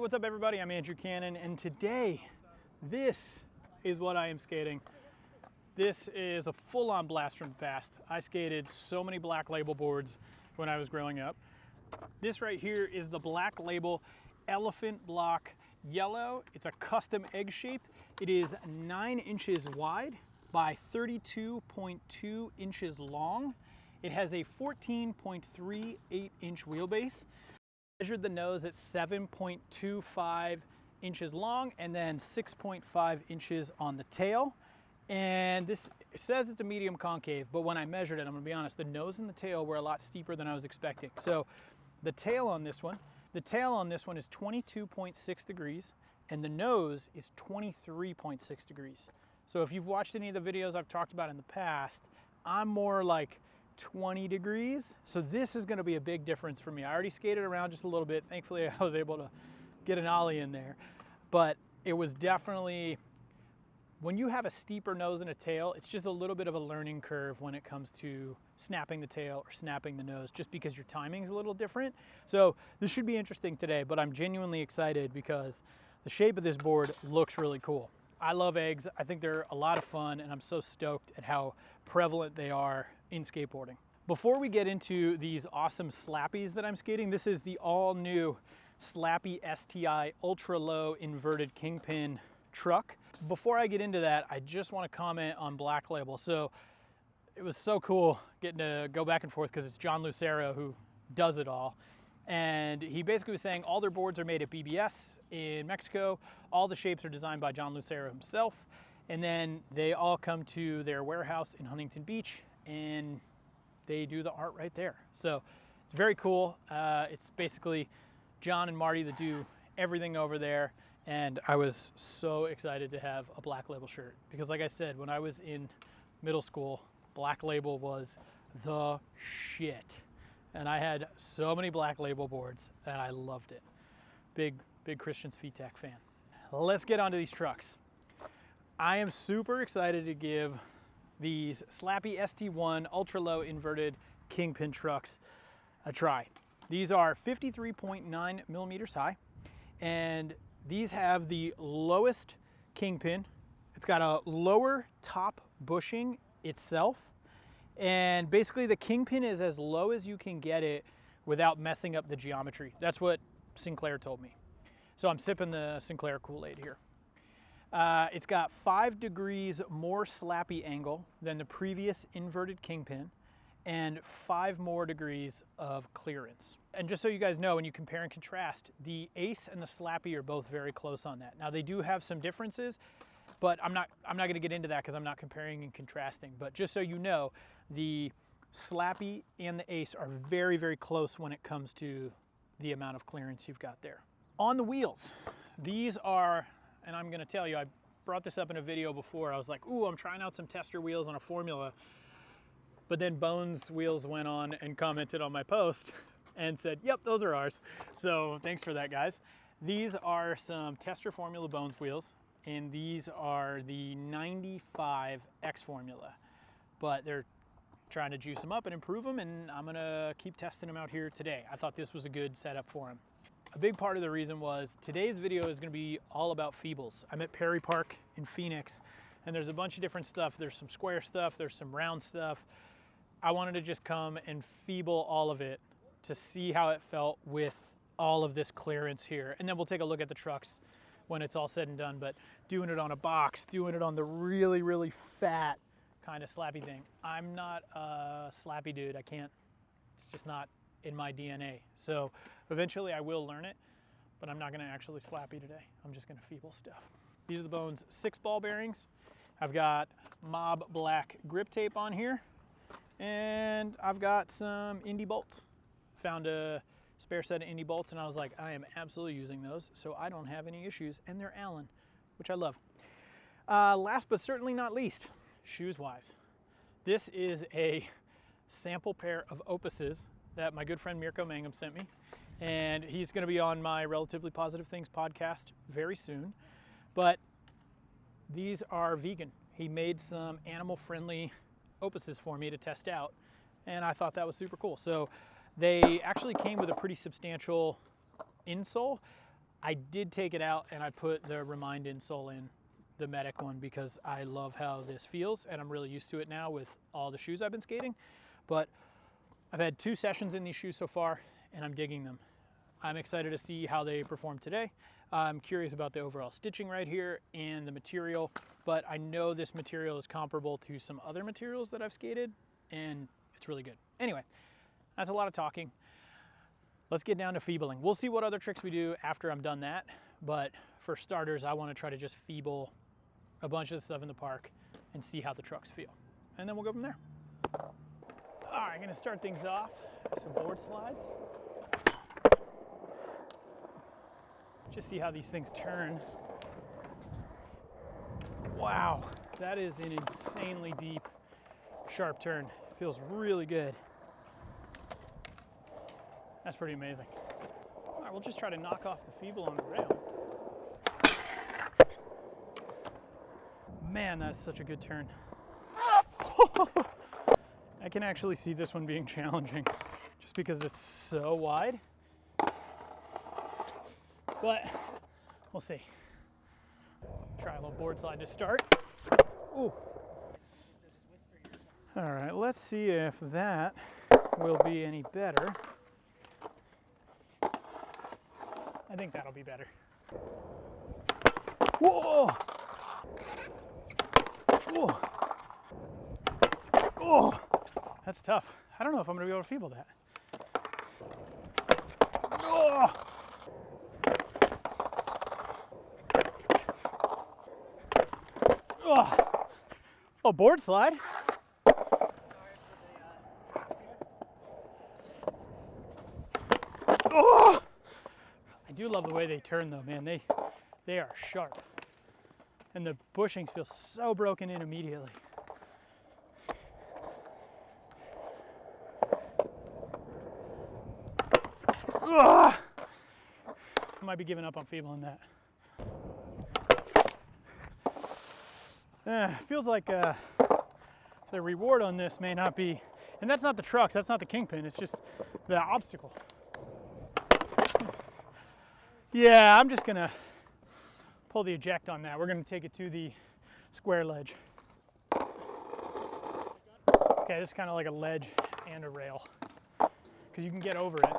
what's up everybody? I'm Andrew Cannon, and today, this is what I am skating. This is a full-on blast from the past. I skated so many Black Label boards when I was growing up. This right here is the Black Label Elephant Block Yellow. It's a custom egg shape. It is 9 inches wide by 32.2 inches long. It has a 14.38 inch wheelbase. Measured the nose at 7.25 inches long and then 6.5 inches on the tail. And this says it's a medium concave, but when I measured it, I'm gonna be honest, the nose and the tail were a lot steeper than I was expecting. So the tail on this one is 22.6 degrees and the nose is 23.6 degrees. So if you've watched any of the videos I've talked about in the past, I'm more like 20 degrees. So this is gonna be a big difference for me. I already skated around just a little bit. Thankfully, I was able to get an ollie in there. But it was definitely, when you have a steeper nose and a tail, it's just a little bit of a learning curve when it comes to snapping the tail or snapping the nose, just because your timing is a little different. So this should be interesting today, but I'm genuinely excited because the shape of this board looks really cool. I love eggs. I think they're a lot of fun, and I'm so stoked at how prevalent they are in skateboarding. Before we get into these awesome Slappies that I'm skating, this is the all new Slappy STI Ultra Low Inverted Kingpin Truck. Before I get into that, I just want to comment on Black Label. So it was so cool getting to go back and forth because it's John Lucero who does it all. And he basically was saying all their boards are made at BBS in Mexico. All the shapes are designed by John Lucero himself. And then they all come to their warehouse in Huntington Beach and they do the art right there. So it's very cool. It's basically John and Marty that do everything over there. And I was so excited to have a Black Label shirt because, like I said, when I was in middle school, Black Label was the shit. And I had so many Black Label boards and I loved it. Big Christian feedback fan. Let's get onto these trucks. I am super excited to give these Slappy ST1 Ultra Low Inverted Kingpin Trucks a try. These are 53.9 millimeters high, and these have the lowest kingpin. It's got a lower top bushing itself, and basically the kingpin is as low as you can get it without messing up the geometry. That's what Sinclair told me. So I'm sipping the Sinclair Kool-Aid here. It's got 5 degrees more slappy angle than the previous inverted kingpin and 5 more degrees of clearance. And just so you guys know, when you compare and contrast, the Ace and the Slappy are both very close on that. Now they do have some differences, but I'm not gonna get into that because I'm not comparing and contrasting. But just so you know, the Slappy and the Ace are very, very close when it comes to the amount of clearance you've got there. On the wheels, these are, and I'm gonna tell you, I brought this up in a video before. I was like, ooh, I'm trying out some tester wheels on a formula. But then Bones Wheels went on and commented on my post and said, yep, those are ours. So thanks for that, guys. These are some tester formula Bones wheels, and these are the 95 X formula. But they're trying to juice them up and improve them, and I'm gonna keep testing them out here today. I thought this was a good setup for them. A big part of the reason was today's video is gonna be all about feebles. I'm at Perry Park in Phoenix, and there's a bunch of different stuff. There's some square stuff, there's some round stuff. I wanted to just come and feeble all of it to see how it felt with all of this clearance here. And then we'll take a look at the trucks when it's all said and done, but doing it on a box, doing it on the really, really fat kind of slappy thing. I'm not a slappy dude, I can't, it's just not in my DNA. So eventually I will learn it, but I'm not gonna actually slappy today. I'm just gonna feeble stuff. These are the Bones 6 ball bearings. I've got Mob Black grip tape on here, and I've got some Indy bolts. Found a spare set of Indy bolts and I was like, I am absolutely using those, so I don't have any issues, and they're Allen, which I love. Last but certainly not least, shoes wise. This is a sample pair of Opuses that my good friend Mirko Mangum sent me, and he's gonna be on my Relatively Positive Things podcast very soon. But these are vegan. He made some animal friendly Opuses for me to test out, and I thought that was super cool. So they actually came with a pretty substantial insole. I did take it out and I put the Remind insole in, the Medic one, because I love how this feels and I'm really used to it now with all the shoes I've been skating. But I've had 2 sessions in these shoes so far and I'm digging them. I'm excited to see how they perform today. I'm curious about the overall stitching right here and the material, but I know this material is comparable to some other materials that I've skated and it's really good. Anyway, that's a lot of talking. Let's get down to feebling. We'll see what other tricks we do after I'm done that, but for starters, I want to try to just feeble a bunch of stuff in the park and see how the trucks feel. And then we'll go from there. All right, I'm gonna start things off with some board slides. Just see how these things turn. Wow, that is an insanely deep, sharp turn. Feels really good. That's pretty amazing. All right, we'll just try to knock off the feeble on the rail. Man, that's such a good turn. I can actually see this one being challenging just because it's so wide. But we'll see. Try a little board slide to start. Ooh. All right, let's see if that will be any better. I think that'll be better. Whoa! Whoa! Oh, that's tough. I don't know if I'm gonna be able to feeble that. Oh! Oh, oh, board slide. Oh! I do love the way they turn though, man. They are sharp. And the bushings feel so broken in immediately. Ugh! I might be giving up on feebling that. Feels like the reward on this may not be, and that's not the trucks, that's not the Kingpin, it's just the obstacle. Yeah, I'm just gonna pull the eject on that. We're gonna take it to the square ledge. Okay, this is kind of like a ledge and a rail, because you can get over it.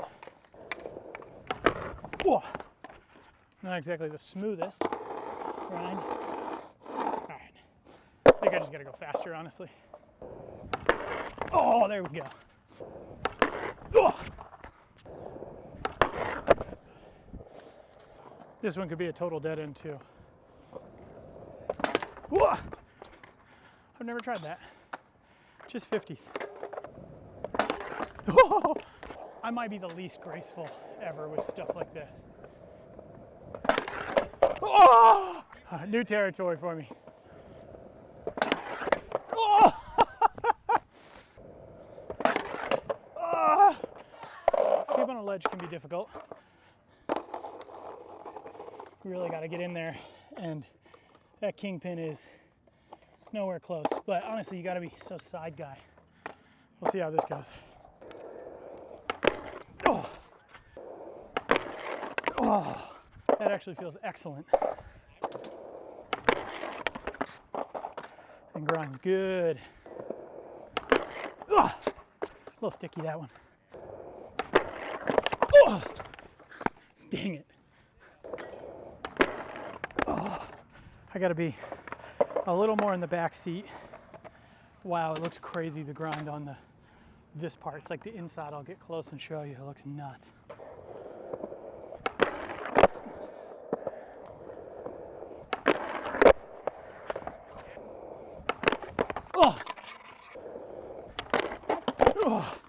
Whoa. Not exactly the smoothest grind. I think I just gotta go faster, honestly. Oh, there we go. Oh. This one could be a total dead end too. Whoa. I've never tried that. Just 50s. Oh. I might be the least graceful ever with stuff like this. Oh. New territory for me. Oh! Oh! Keep on a ledge can be difficult. You really got to get in there, and that Kingpin is nowhere close. But honestly, you got to be so side guy. We'll see how this goes. Oh! Oh! That actually feels excellent. And grinds good. Ugh. A little sticky, that one. Oh. Dang it. Oh. I gotta be a little more in the back seat. Wow, it looks crazy, the grind on this part. It's like the inside. I'll get close and show you. It looks nuts. Oh. Oh.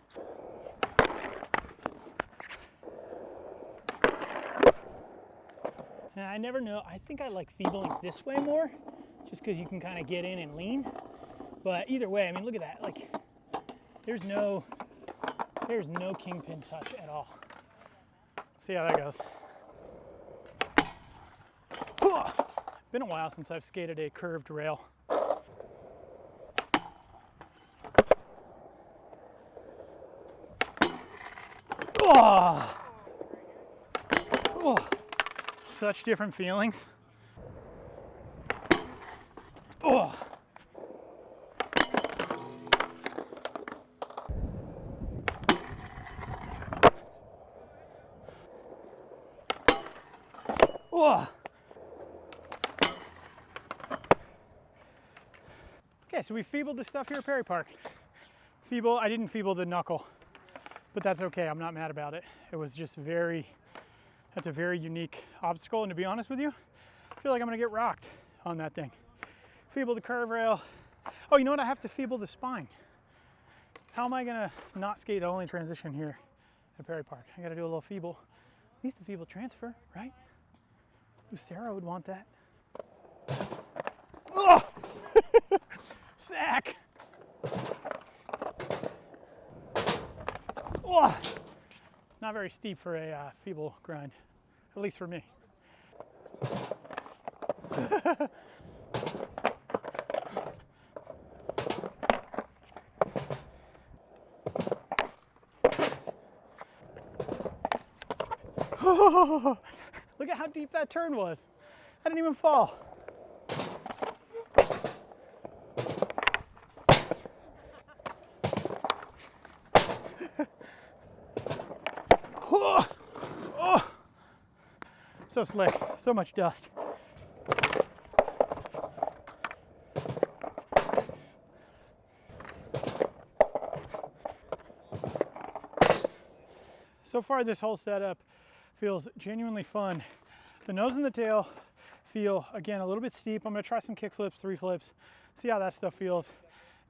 And I never know, I think I like feebling this way more, just because you can kind of get in and lean. But either way, I mean, look at that. Like, there's no Kingpin touch at all. See how that goes. Been a while since I've skated a curved rail. Oh. Oh. such different feelings. Oh. Oh. Okay, so we feebled the stuff here at Perry Park. Feeble, I didn't feeble the knuckle, but that's okay, I'm not mad about it. It was just that's a very unique obstacle, and to be honest with you, I feel like I'm gonna get rocked on that thing. Feeble the curve rail. Oh, you know what, I have to feeble the spine. How am I gonna not skate the only transition here at Perry Park? I gotta do a little feeble, at least a feeble transfer, right? Ooh, Sarah would want that. Oh! Sack! Oh! Not very steep for a feeble grind, at least for me. Look at how deep that turn was. I didn't even fall. Oh, so slick, so much dust. So far this whole setup feels genuinely fun. The nose and the tail feel, again, a little bit steep. I'm gonna try some kick flips, 3 flips, see how that stuff feels.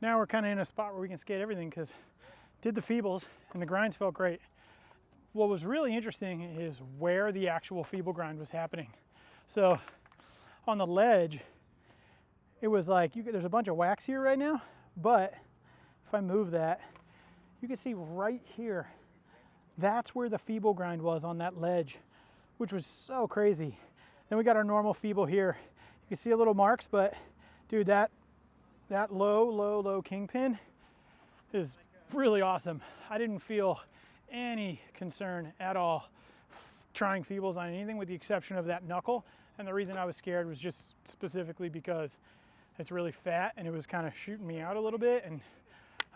Now we're kind of in a spot where we can skate everything because did the feebles and the grinds felt great. What was really interesting is where the actual feeble grind was happening. So on the ledge, it was like, there's a bunch of wax here right now, but if I move that, you can see right here, that's where the feeble grind was on that ledge, which was so crazy. Then we got our normal feeble here. You can see a little marks, but dude, that low kingpin is really awesome. I didn't feel any concern at all trying feebles on anything with the exception of that knuckle. And the reason I was scared was just specifically because it's really fat and it was kind of shooting me out a little bit, and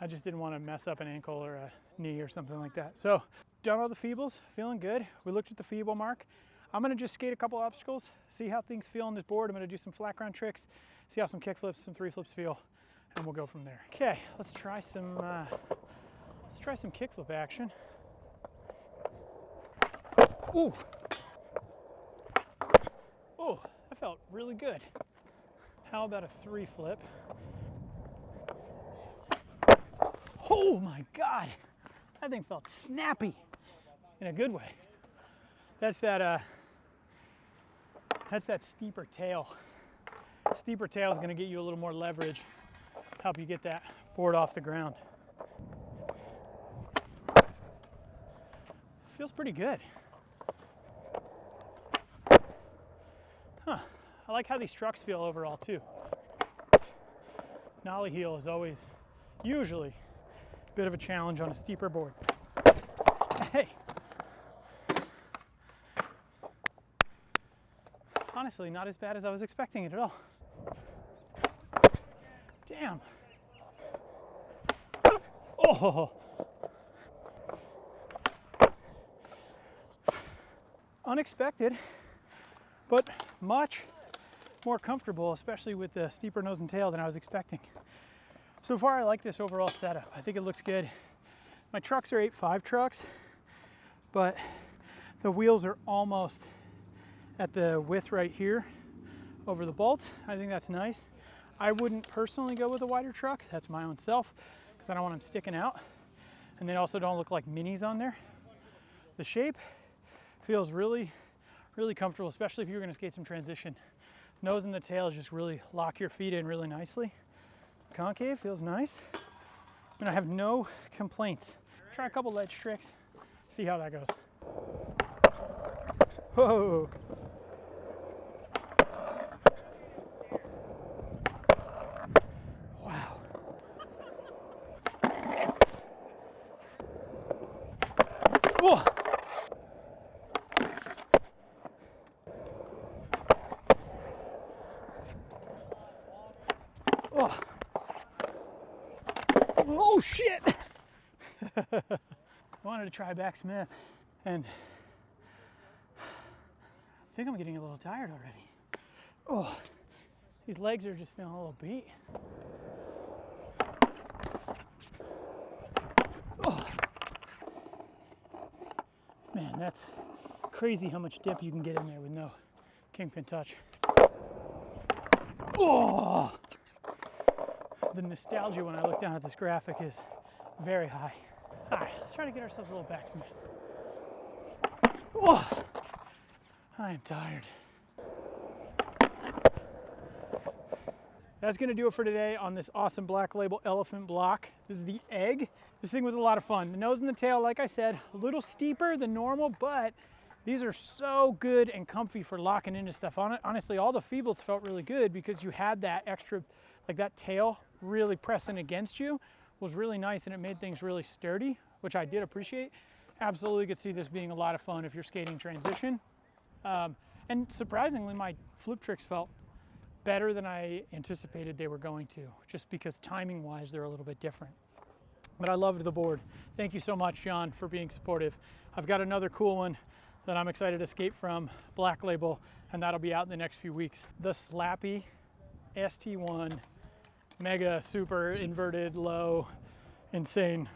I just didn't want to mess up an ankle or a knee or something like that. So done all the feebles, feeling good. We looked at the feeble mark. I'm gonna just skate a couple obstacles, see how things feel on this board. I'm gonna do some flat ground tricks, see how some kick flips, some 3 flips feel, and we'll go from there. Okay, let's try some kick flip action. Ooh. Oh, that felt really good. How about a 3 flip? Oh my God, that thing felt snappy in a good way. That's that steeper tail. Steeper tail is gonna get you a little more leverage, help you get that board off the ground. Feels pretty good. Huh, I like how these trucks feel overall too. Nollie heel is usually a bit of a challenge on a steeper board. Hey. Honestly, not as bad as I was expecting it at all. Damn. Oh. Unexpected, but much more comfortable, especially with the steeper nose and tail than I was expecting. So far, I like this overall setup. I think it looks good. My trucks are 8.5 trucks, but the wheels are almost at the width right here over the bolts. I think that's nice. I wouldn't personally go with a wider truck. That's my own self, because I don't want them sticking out. And they also don't look like minis on there. The shape feels really, really comfortable, especially if you're gonna skate some transition. Nose and the tail just really lock your feet in really nicely. Concave feels nice. And I have no complaints. Try a couple ledge tricks, see how that goes. Whoa. Wow. Whoa. shit. I wanted to try back Smith, and I think I'm getting a little tired already. Oh, these legs are just feeling a little beat. Oh. Man, that's crazy how much dip you can get in there with no Kingpin touch. Oh! The nostalgia when I look down at this graphic is very high. All right, let's try to get ourselves a little backsmith. Oh! I am tired. That's gonna do it for today on this awesome Black Label elephant block. This is the egg. This thing was a lot of fun. The nose and the tail, like I said, a little steeper than normal, but these are so good and comfy for locking into stuff. Honestly, all the feebles felt really good because you had that extra, like that tail really pressing against you was really nice, and it made things really sturdy, which I did appreciate. Absolutely could see this being a lot of fun if you're skating transition. And surprisingly, my flip tricks felt better than I anticipated they were going to, just because timing-wise, they're a little bit different. But I loved the board. Thank you so much, John, for being supportive. I've got another cool one that I'm excited to skate from, Black Label, and that'll be out in the next few weeks. The Slappy ST1 Mega Super Inverted Low Insane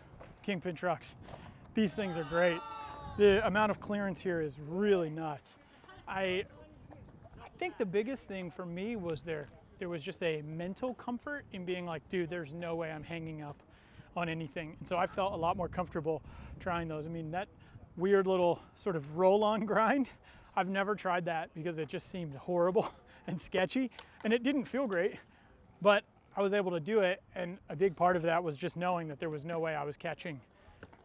Kingpin Trucks. These things are great. The amount of clearance here is really nuts. I think the biggest thing for me was there was just a mental comfort in being like, dude, there's no way I'm hanging up on anything. And so I felt a lot more comfortable trying those. I mean, that weird little sort of roll-on grind, I've never tried that because it just seemed horrible and sketchy, and it didn't feel great, but I was able to do it, and a big part of that was just knowing that there was no way I was catching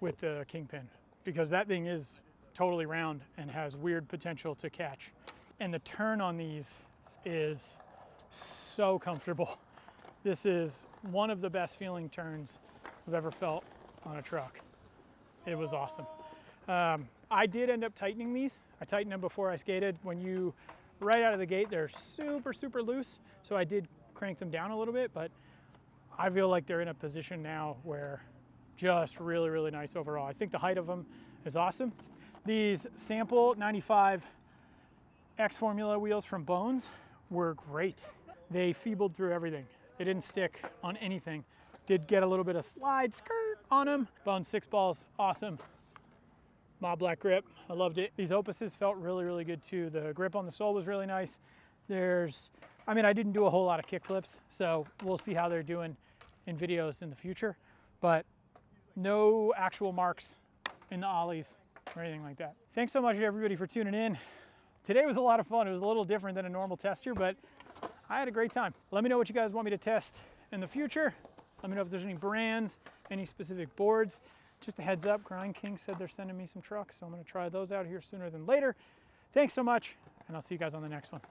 with the Kingpin, because that thing is totally round and has weird potential to catch. And the turn on these is so comfortable. This is one of the best feeling turns I've ever felt on a truck. It was awesome. I did end up tightening these. I tightened them before I skated. Right out of the gate, they're super, super loose. So I did crank them down a little bit, but I feel like they're in a position now where just really, really nice overall. I think the height of them is awesome. These sample 95 X Formula wheels from Bones were great. They feebled through everything. They didn't stick on anything. Did get a little bit of slide skirt on them. Bones 6 balls, awesome. Mob black grip, I loved it. These Opuses felt really, really good too. The grip on the sole was really nice. I didn't do a whole lot of kick flips, so we'll see how they're doing in videos in the future, but no actual marks in the ollies or anything like that. Thanks so much to everybody for tuning in. Today was a lot of fun. It was a little different than a normal tester, but I had a great time. Let me know what you guys want me to test in the future. Let me know if there's any brands, any specific boards. Just a heads up, Grind King said they're sending me some trucks, so I'm gonna try those out here sooner than later. Thanks so much, and I'll see you guys on the next one.